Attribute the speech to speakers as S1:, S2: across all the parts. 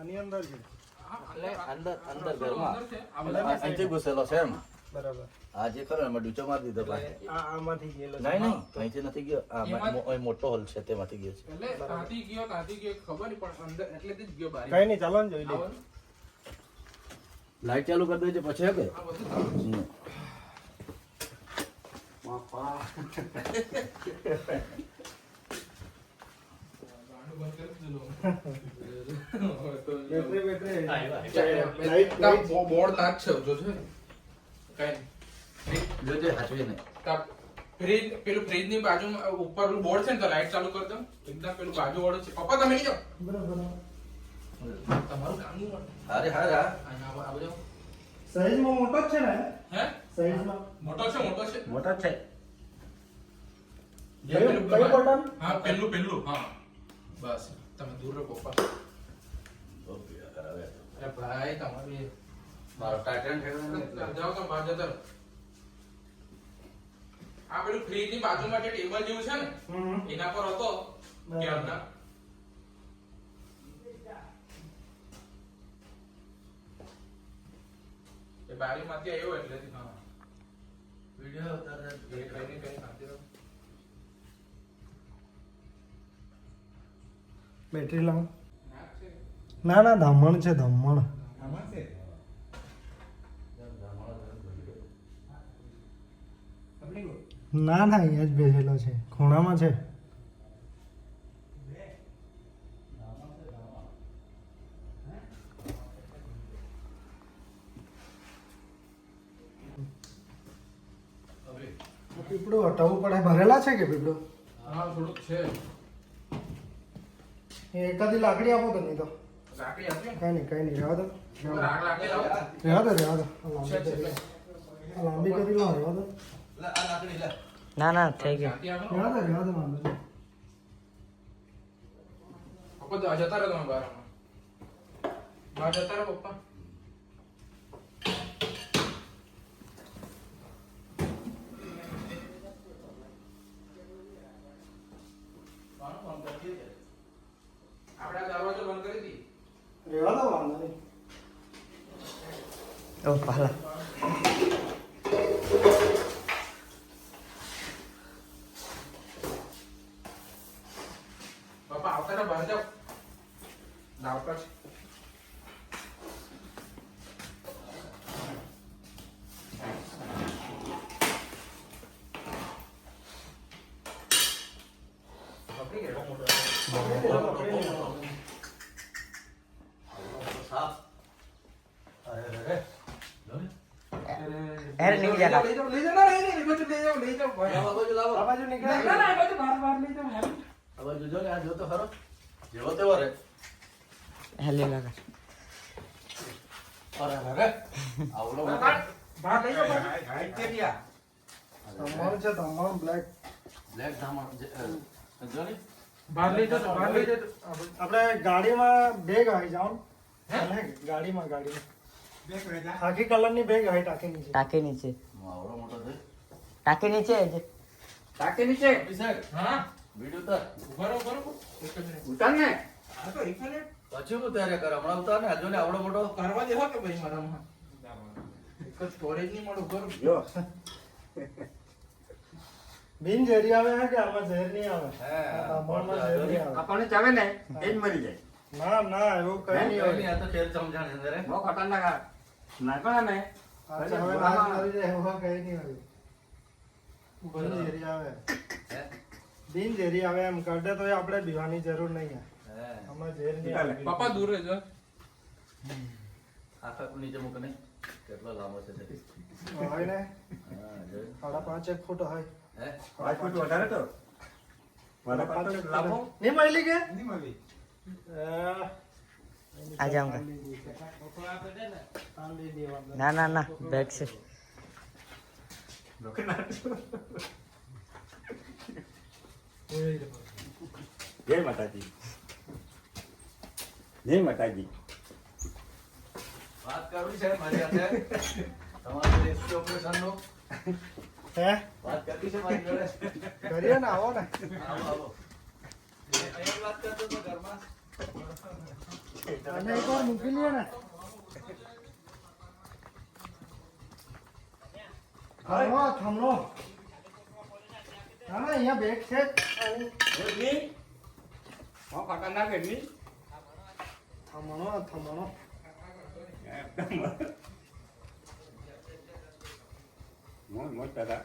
S1: આની અંદર છે
S2: અંદર ઘરમાં અહીંથી ઘૂસેલો છે એમ
S1: બરાબર.
S2: આ જે ખરો એમાં ડૂચો મારી દીધો ભાઈ.
S1: આમાંથી ગયેલો છે.
S2: નહીં અહીંથી નથી ગયો. આ મોટો હોલ છે તેમાંથી ગયો છે.
S3: એટલે ત્યાંથી ગયો ખબર નહીં પણ અંદર એટલેથી જ ગયો બારી.
S1: કઈ નહીં, ચાલો ને જોઈ લે.
S2: લાઈટ ચાલુ કરી દેજે પછી હે કે
S3: આ બધું ચાલુ. ગાંડું બંધ કરી દીધું. બોર્ડ ના જ છે જોજો ને. કઈ નહીં.
S2: જોજે હાચવી નહીં.
S3: પેલું ફ્રીજ ની બાજુમાં ઉપર પેલું બોર્ડ છે ને તો લાઈટ ચાલુ કરી દો. એકદમ પેલું બાજુ વાળું છે. પપ્પા તમે નહીં જાઓ. તમારું કામ નહીં મળે.
S2: અરે હા
S3: આ બાજુ
S1: સાઈઝમાં મોટો જ છે ને?
S3: હે
S1: સાઈઝમાં
S3: મોટો છે
S2: મોટા છે.
S3: જે પેલું
S1: કઈ બટન?
S3: હા પેલું હા બસ તમે દૂર રહો પપ્પા.
S2: ઓકે હવે
S3: અરે ભાઈ તમારી
S2: મારો ટાઇટન ઠેકવાનું
S3: જાઓ તો બહાર જતા રહો. આ પેલું ફ્રીજ ની બાજુમાં જે ટેબલ જેવું છે ને એના પર હતો ક્યારના. એ બારીમાંથી આવ્યો એટલે હા
S2: વિડિયો ઉતારે
S3: કઈ ખાતી રહો.
S1: બેટરી લાવ.
S3: નાક છે.
S1: ના ના, ધમણ છે, ધમણ.
S3: આમાં છે.
S1: ના ના, અહીંયા જ બેસેલો છે, ખૂણામાં છે. પીપળું હટાવવું પડે. ભરેલા છે કે પીપળું?
S3: હા થોડુંક છે.
S1: એકાદી લાકડી આપો તો. નહીં તો
S3: લાકડી આપી
S1: કઈ નહીં, રહેવા દો.
S3: રાગ લાકડી લાવો.
S1: રહેવા દો. આ લાંબી કરી લો, રહેવા દો.
S2: આ લાકડી લે.
S4: ના થઈ ગયું.
S3: ત્યાંથી આપો.
S1: રહેવા દો, વાંધો નહીં.
S3: પપ્પા જતા રહો તમે બહાર જતા રહો પપ્પા. આપણે દરવાજો બંધ કરી દી.
S1: રહેવા દો, વાંધો નહીં.
S4: ઓ પાલા
S3: પપ્પા આવતા રહો બહાર જાઓ. આવતા છે. પકડી ગયો મોટો.
S2: સાફ. અરે
S4: અરે નીકળી જા.
S3: લઈ જાઓ નહીં એ બાજુ લઈ જાઓ ભાઈ.
S2: આ બાજુ લાવો.
S1: આ બાજુ નીકળે.
S3: ના ના એ બાજુ બહાર લઈ જાઓ.
S2: આ બાજુ જો ને આ જોતો ખરો જેવો તેવો રે.
S4: હેલે લગા.
S2: અરે આવડો મોટો.
S3: બહાર લઈ જાઓ
S1: ધમણ છે, ધમણ બ્લેક.
S2: બ્લેક ધામણ જો ને
S3: બહાર લઈ જાઓ.
S1: આપણે ગાડીમાં બેગ આવી જાઓ. ગાડીમાં ખાકી કલરની બેગ આવી ટાંકી નીચે.
S4: ટાંકી નીચે.
S2: આવડો મોટો છે.
S4: ટાંકી નીચે જ.
S2: ટાંકી નીચે ઓફિસર
S3: હા
S2: વિડિયો ઉતાર.
S3: ઉભા રહો. એક જ મિનિટ.
S2: ઉતાર ને
S3: હા તો એક મિનિટ
S2: પછી ઉતારે કર હમણાં ઉતાર ને હજુ ને આવડો મોટો
S3: કરવા દેવો કે ભાઈ મારામાં એક જ સ્ટોરેજ નહીં મળું કરું.
S2: જો
S1: બિન ઝેરી આવે છે કે આમાં ઝેર નહીં આવે?
S2: હે
S1: ધમણમાં ઝેર નહીં આવે.
S5: આપણને ચાવે ને એ જ મરી જાય.
S1: ના ના, એવું કઈ નહીં
S2: કઈ
S1: હોય.
S2: નહીં આ તો ખેલ સમજાણ છે રે.
S5: બહુ ખતરનાક આ. નાખો ને
S1: અચ્છા, હવે ના મરી જાય એવું કઈ નહીં હોય. બિન ઝેરી આવે.
S2: હે
S1: બિન ઝેરી આવે એમ કરડે તો આપણે પીવાની જરૂર નહીં
S2: હે
S1: આમાં ઝેર નહીં આવે.
S3: પપ્પા દૂર રહેજો.
S2: આખા નીચે મૂક નહીં કેટલો લાંબો છે તે.
S1: હોય ને,
S2: હા જો
S1: 5.5 ફૂટ હોય.
S2: હે
S5: 5 ફૂટ વધારે તો મારા
S1: 5
S5: પાસે
S1: ફૂટ
S5: લાંબો
S1: નહીં મળી કે?
S5: નહીં મળી.
S4: આ જાઉંગા. ના બેગ છે.
S5: લોકો નાખજો. જય માતાજી. જય માતાજી.
S2: વાત કરવી છે મારી સાથે તમારે રેસ્ક્યુ ઓપરેશન નો
S1: હે
S2: વાત કરવી છે મારી જોડે.
S1: કરીએ ને, આવો ને.
S2: આવો આવો અહીંયા વાત કરતો તો ઘરમાં
S1: અને એકવાર મૂકી લ્યો ને થમલો હા અહીંયા બેગ છે
S5: ખતરનાક એટલી
S1: થમણો
S5: મોજ દાદા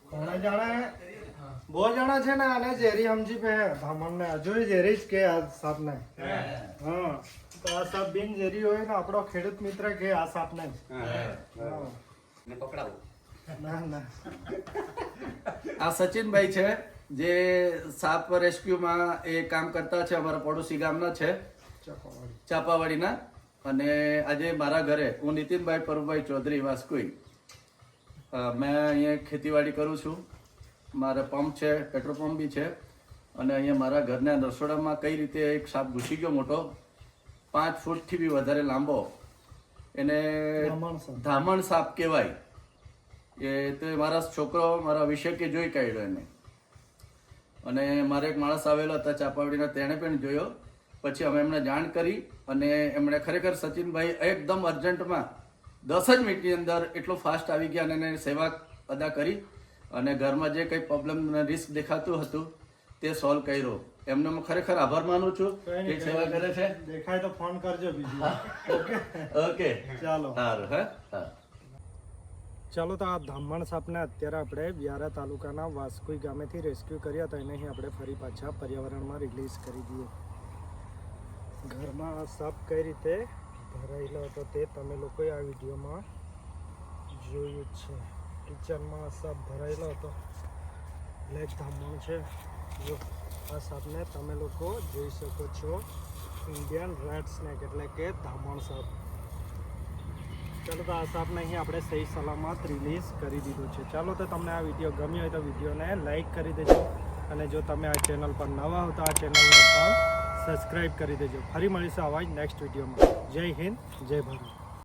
S1: કોને જાણે બહુ જણા છે ને આને ઝેરી સમજી પે ધામણ ને હજુ ઝેરી જ કે આ સાપ ને હા તો આ સાપ બિન ઝેરી હોય ને આપણો ખેડૂત મિત્ર કે આ સાપ ને
S5: ને પકડાવું
S1: ના ના
S2: આ સચિનભાઈ છે જે સાપ રેસ્ક્યુમાં એ કામ કરતા છે, અમારા પડોશી ગામના છે, ચાપાવાડીના. અને આજે મારા ઘરે હું નીતિનભાઈ પરુભાઈ ચૌધરી વાસ્કોઈ, મેં અહીંયા ખેતીવાડી કરું છું. મારે પંપ છે, પેટ્રોલ પંપ બી છે. અને અહીંયા મારા ઘરના રસોડામાં કઈ રીતે એક સાપ ઘૂસી ગયો મોટો, 5 ફૂટથી બી વધારે લાંબો, એને ધામણ સાપ કહેવાય. એ તો મારા છોકરો મારા વિશે કે જોઈ કાઢ્યો એને. અને મારે એક માણસ આવેલો હતા ચાપાવાડીના, તેણે પણ જોયો. પછી અમે એમને જાણ કરી અને એમણે ખરેખર સચિનભાઈ એકદમ અર્જન્ટમાં 10 જ મિનિટની અંદર એટલો ફાસ્ટ આવી ગયા અને એને સેવા અદા કરી અને ઘરમાં જે કંઈ પ્રોબ્લેમ રિસ્ક દેખાતું હતું તે સોલ્વ કર્યો. એમને હું ખરેખર આભાર માનું છું કે સેવા કરે છે.
S1: દેખાય તો ફોન કરજો બીજું.
S2: ઓકે
S1: ચાલો
S2: સારું. હા
S1: ચાલો તો આ ધામણ સાપને અત્યારે આપણે વ્યારા તાલુકાના વાસ્કોઈ ગામેથી રેસ્ક્યુ કર્યા હતા, એને અહીં આપણે ફરી પાછા પર્યાવરણમાં રિલીઝ કરી દઈએ. ઘરમાં આ સાપ કઈ રીતે ભરાયેલો હતો તે તમે લોકોએ આ વિડીયોમાં જોયું જ છે. કિચનમાં આ સાપ ભરાયેલો હતો, બ્લેક ધામણ છે. જો આ સાપને તમે લોકો જોઈ શકો છો, ઇન્ડિયન રેડ સ્નેક એટલે કે ધામણ સાપ. ચાલો તો આ સાપને અહીં આપણે સહી સલામત રિલીઝ કરી દીધું છે. ચાલો તો તમને આ વિડીયો ગમ્યો હોય તો વિડીયોને લાઈક કરી દેજો અને જો તમે આ ચેનલ પર નવા હો તો આ ચેનલને પણ સબસ્ક્રાઈબ કરી દેજો. ફરી મળીશું આવા જ નેક્સ્ટ વિડીયોમાં. જય હિન્દ, જય ભારત.